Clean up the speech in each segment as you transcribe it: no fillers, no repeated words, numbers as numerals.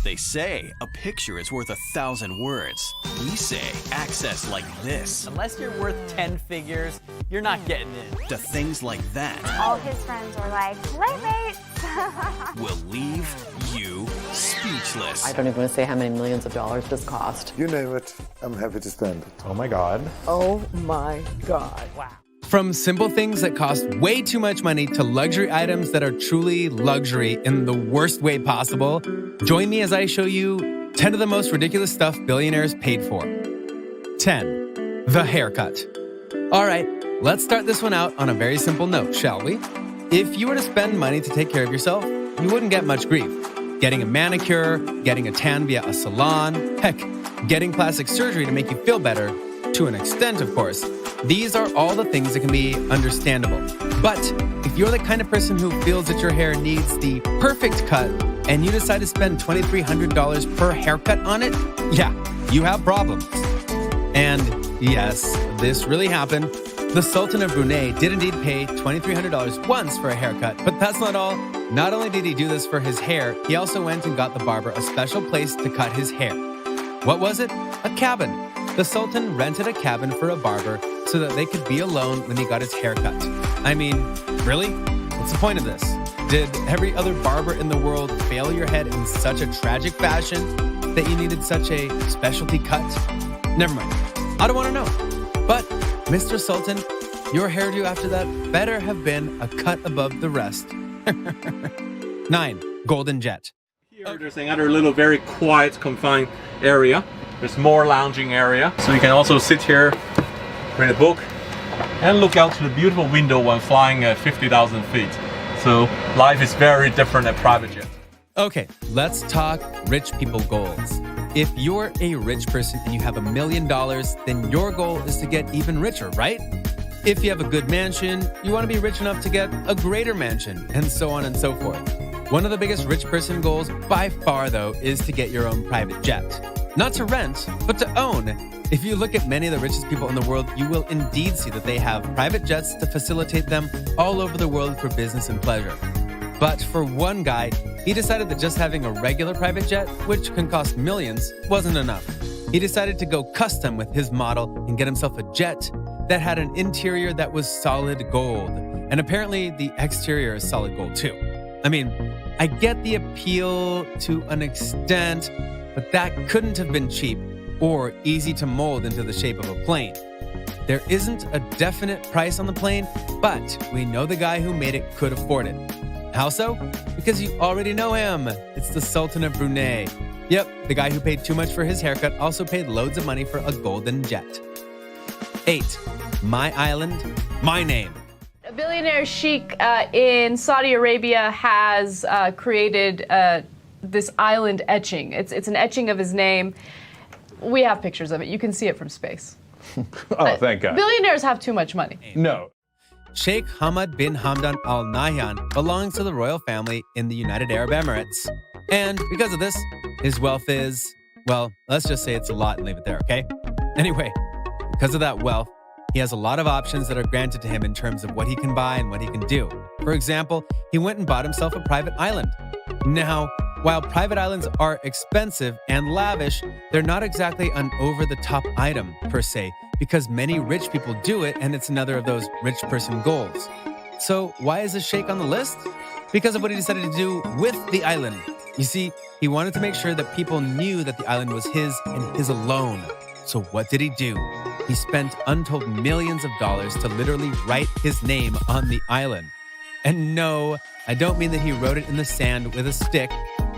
They say a picture is worth 1,000 words. We say access like this. Unless you're worth 10 figures, you're not getting in. To things like that. All his friends were like, playmates. Will leave you speechless. I don't even want to say how many millions of dollars this cost. You name it, I'm happy to spend it. Oh my God. Oh my God. Wow. From simple things that cost way too much money to luxury items that are truly luxury in the worst way possible, join me as I show you 10 of the most ridiculous stuff billionaires paid for. 10. The haircut. All right, let's start this one out on a very simple note, shall we? If you were to spend money to take care of yourself, you wouldn't get much grief. Getting a manicure, getting a tan via a salon, heck, getting plastic surgery to make you feel better, to an extent, of course. These are all the things that can be understandable. But if you're the kind of person who feels that your hair needs the perfect cut and you decide to spend $2,300 per haircut on it, yeah, you have problems. And yes, this really happened. The Sultan of Brunei did indeed pay $2,300 once for a haircut, but that's not all. Not only did he do this for his hair, he also went and got the barber a special place to cut his hair. What was it? A cabin. The Sultan rented a cabin for a barber so that they could be alone when he got his hair cut. I mean, really? What's the point of this? Did every other barber in the world fail your head in such a tragic fashion that you needed such a specialty cut? Never mind. I don't want to know. But, Mr. Sultan, your hairdo after that better have been a cut above the rest. 9. Golden Jet. Here there's another little very quiet, confined area. There's more lounging area. So you can also sit here, read a book, and look out to the beautiful window while flying at 50,000 feet. So life is very different at private jet. Okay, let's talk rich people goals. If you're a rich person and you have $1 million, then your goal is to get even richer, right? If you have a good mansion, you want to be rich enough to get a greater mansion, and so on and so forth. One of the biggest rich person goals by far, though, is to get your own private jet. Not to rent, but to own. If you look at many of the richest people in the world, you will indeed see that they have private jets to facilitate them all over the world for business and pleasure. But for one guy, he decided that just having a regular private jet, which can cost millions, wasn't enough. He decided to go custom with his model and get himself a jet that had an interior that was solid gold. And apparently the exterior is solid gold too. I mean, I get the appeal to an extent, but that couldn't have been cheap or easy to mold into the shape of a plane. There isn't a definite price on the plane, but we know the guy who made it could afford it. How so? Because you already know him. It's the Sultan of Brunei. Yep, the guy who paid too much for his haircut also paid loads of money for a golden jet. 8. My island, my name. A billionaire sheik in Saudi Arabia has created this island etching. It's an etching of his name. We have pictures of it. You can see it from space. Oh, thank God. Billionaires have too much money. No. Sheikh Hamad bin Hamdan Al Nahyan belongs to the royal family in the United Arab Emirates. And because of this, his wealth is, well, let's just say it's a lot and leave it there, okay? Anyway, because of that wealth, he has a lot of options that are granted to him in terms of what he can buy and what he can do. For example, he went and bought himself a private island. Now, while private islands are expensive and lavish, they're not exactly an over-the-top item, per se, because many rich people do it, and it's another of those rich person goals. So why is this sheikh on the list? Because of what he decided to do with the island. You see, he wanted to make sure that people knew that the island was his and his alone. So what did he do? He spent untold millions of dollars to literally write his name on the island. And no, I don't mean that he wrote it in the sand with a stick.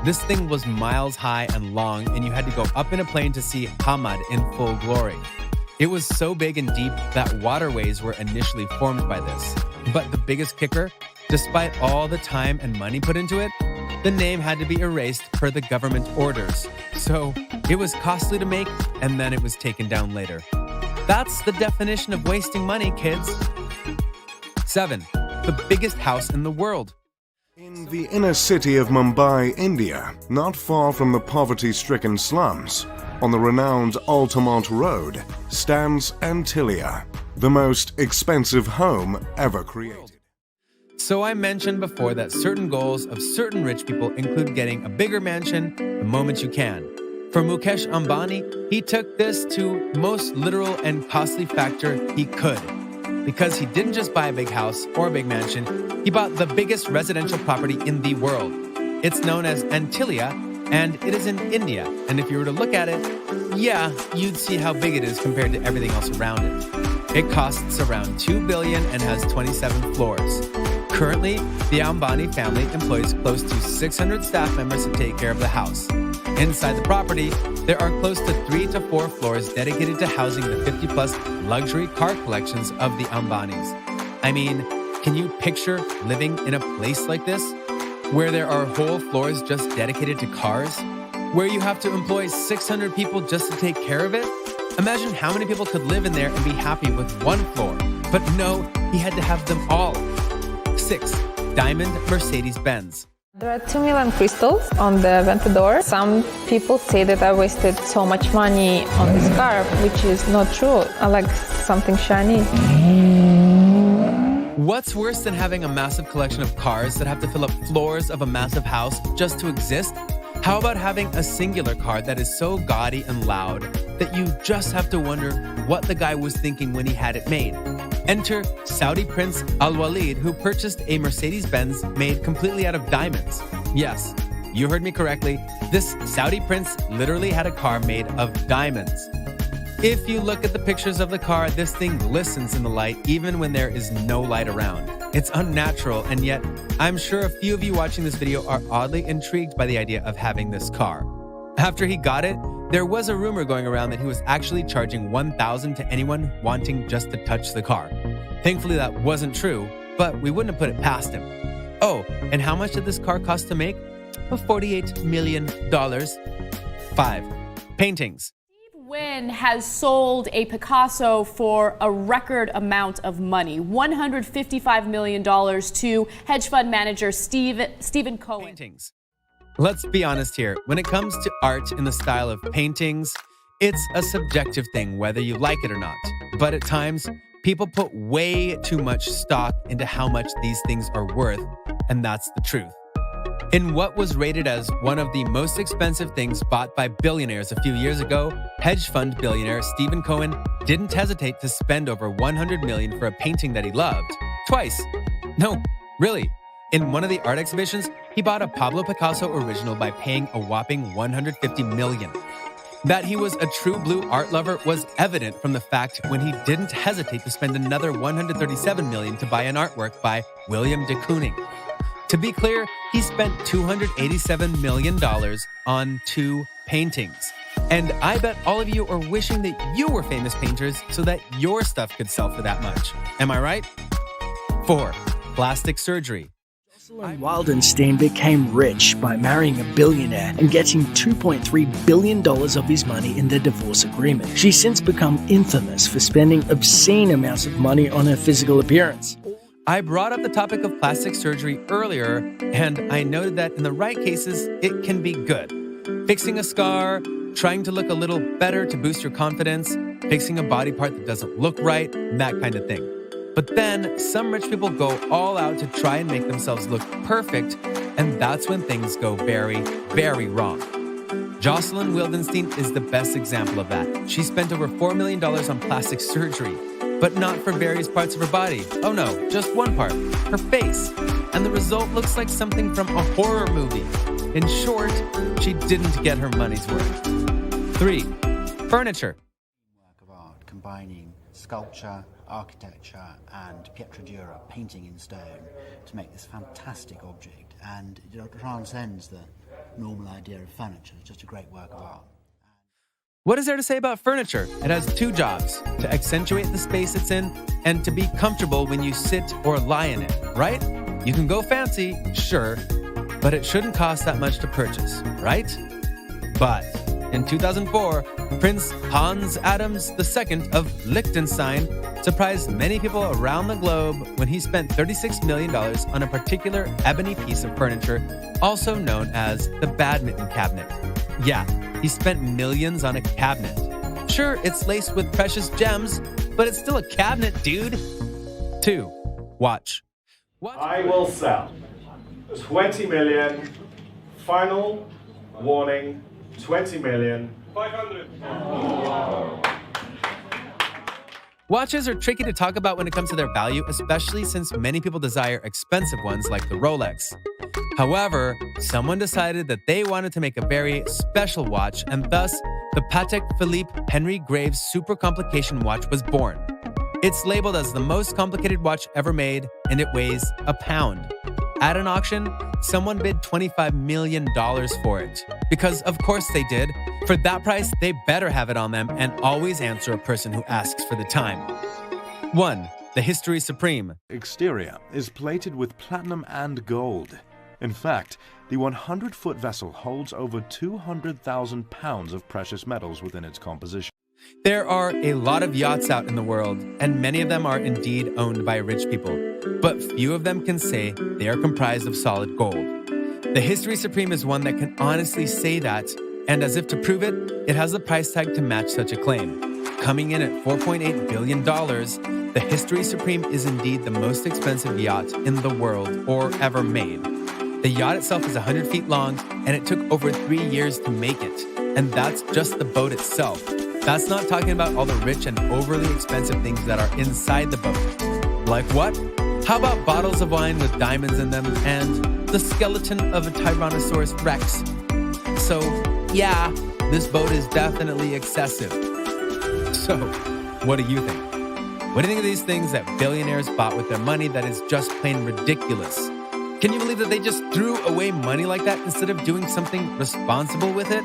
This thing was miles high and long, and you had to go up in a plane to see Hamad in full glory. It was so big and deep that waterways were initially formed by this. But the biggest kicker, despite all the time and money put into it, the name had to be erased per the government orders. So it was costly to make, and then it was taken down later. That's the definition of wasting money, kids. 7. The biggest house in the world. In the inner city of Mumbai, India, not far from the poverty-stricken slums, on the renowned Altamont Road, stands Antilia, the most expensive home ever created. So I mentioned before that certain goals of certain rich people include getting a bigger mansion the moment you can. For Mukesh Ambani, he took this to most literal and costly factor he could. Because he didn't just buy a big house or a big mansion, he bought the biggest residential property in the world. It's known as Antilia, and it is in India. And if you were to look at it, yeah, you'd see how big it is compared to everything else around it. It costs around $2 billion and has 27 floors. Currently, the Ambani family employs close to 600 staff members to take care of the house. Inside the property, there are close to 3 to 4 floors dedicated to housing the 50-plus luxury car collections of the Ambanis. I mean, can you picture living in a place like this? Where there are whole floors just dedicated to cars? Where you have to employ 600 people just to take care of it? Imagine how many people could live in there and be happy with one floor. But no, he had to have them all. 6. Diamond Mercedes-Benz. There are 2 million crystals on the Ventador. Some people say that I wasted so much money on this car, which is not true. I like something shiny. What's worse than having a massive collection of cars that have to fill up floors of a massive house just to exist? How about having a singular car that is so gaudy and loud that you just have to wonder what the guy was thinking when he had it made? Enter Saudi Prince Al Walid, who purchased a Mercedes-Benz made completely out of diamonds. Yes, you heard me correctly. This Saudi prince literally had a car made of diamonds. If you look at the pictures of the car, this thing glistens in the light even when there is no light around. It's unnatural, and yet I'm sure a few of you watching this video are oddly intrigued by the idea of having this car. After he got it, there was a rumor going around that he was actually charging $1,000 to anyone wanting just to touch the car. Thankfully, that wasn't true, but we wouldn't have put it past him. Oh, and how much did this car cost to make? $48 million. 5. Paintings. Wynn has sold a Picasso for a record amount of money, $155 million to hedge fund manager Stephen Cohen. Paintings. Let's be honest here. When it comes to art in the style of paintings, it's a subjective thing whether you like it or not. But at times, people put way too much stock into how much these things are worth, and that's the truth. In what was rated as one of the most expensive things bought by billionaires a few years ago, hedge fund billionaire Stephen Cohen didn't hesitate to spend over $100 million for a painting that he loved. Twice. No, really. In one of the art exhibitions, he bought a Pablo Picasso original by paying a whopping $150 million. That he was a true blue art lover was evident from the fact when he didn't hesitate to spend another $137 million to buy an artwork by William de Kooning. To be clear, he spent $287 million on 2 paintings. And I bet all of you are wishing that you were famous painters so that your stuff could sell for that much. Am I right? 4. Plastic surgery. Wildenstein became rich by marrying a billionaire and getting $2.3 billion of his money in their divorce agreement. She's since become infamous for spending obscene amounts of money on her physical appearance. I brought up the topic of plastic surgery earlier, and I noted that in the right cases, it can be good. Fixing a scar, trying to look a little better to boost your confidence, fixing a body part that doesn't look right, that kind of thing. But then some rich people go all out to try and make themselves look perfect, and that's when things go very, very wrong. Jocelyn Wildenstein is the best example of that. She spent over $4 million on plastic surgery, but not for various parts of her body. Oh no, just one part, her face. And the result looks like something from a horror movie. In short, she didn't get her money's worth. 3. Furniture. Work of art combining sculpture, architecture, and pietra dura, painting in stone, to make this fantastic object. And it transcends the normal idea of furniture. It's just a great work of art. What is there to say about furniture? It has 2 jobs, to accentuate the space it's in and to be comfortable when you sit or lie in it, right? You can go fancy, sure, but it shouldn't cost that much to purchase, right? But in 2004, Prince Hans Adams II of Liechtenstein surprised many people around the globe when he spent $36 million on a particular ebony piece of furniture, also known as the badminton cabinet. Yeah, he spent millions on a cabinet. Sure, it's laced with precious gems, but it's still a cabinet, dude. 2. Watch. I will sell 20 million. Final warning, 20 million. 500. Watches are tricky to talk about when it comes to their value, especially since many people desire expensive ones like the Rolex. However, someone decided that they wanted to make a very special watch, and thus the Patek Philippe Henry Graves Super Complication watch was born. It's labeled as the most complicated watch ever made, and it weighs a pound. At an auction, someone bid $25 million for it. Because of course they did. For that price, they better have it on them and always answer a person who asks for the time. 1. The History Supreme. Exterior is plated with platinum and gold. In fact, the 100-foot vessel holds over 200,000 pounds of precious metals within its composition. There are a lot of yachts out in the world, and many of them are indeed owned by rich people. But few of them can say they are comprised of solid gold. The History Supreme is one that can honestly say that, and as if to prove it, it has a price tag to match such a claim. Coming in at $4.8 billion, the History Supreme is indeed the most expensive yacht in the world or ever made. The yacht itself is 100 feet long, and it took over 3 years to make it. And that's just the boat itself. That's not talking about all the rich and overly expensive things that are inside the boat. Like what? How about bottles of wine with diamonds in them and the skeleton of a Tyrannosaurus Rex? So, yeah, this boat is definitely excessive. So, what do you think? What do you think of these things that billionaires bought with their money that is just plain ridiculous? Can you believe that they just threw away money like that instead of doing something responsible with it?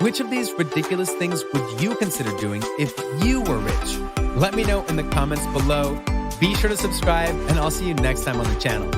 Which of these ridiculous things would you consider doing if you were rich? Let me know in the comments below. Be sure to subscribe, and I'll see you next time on the channel.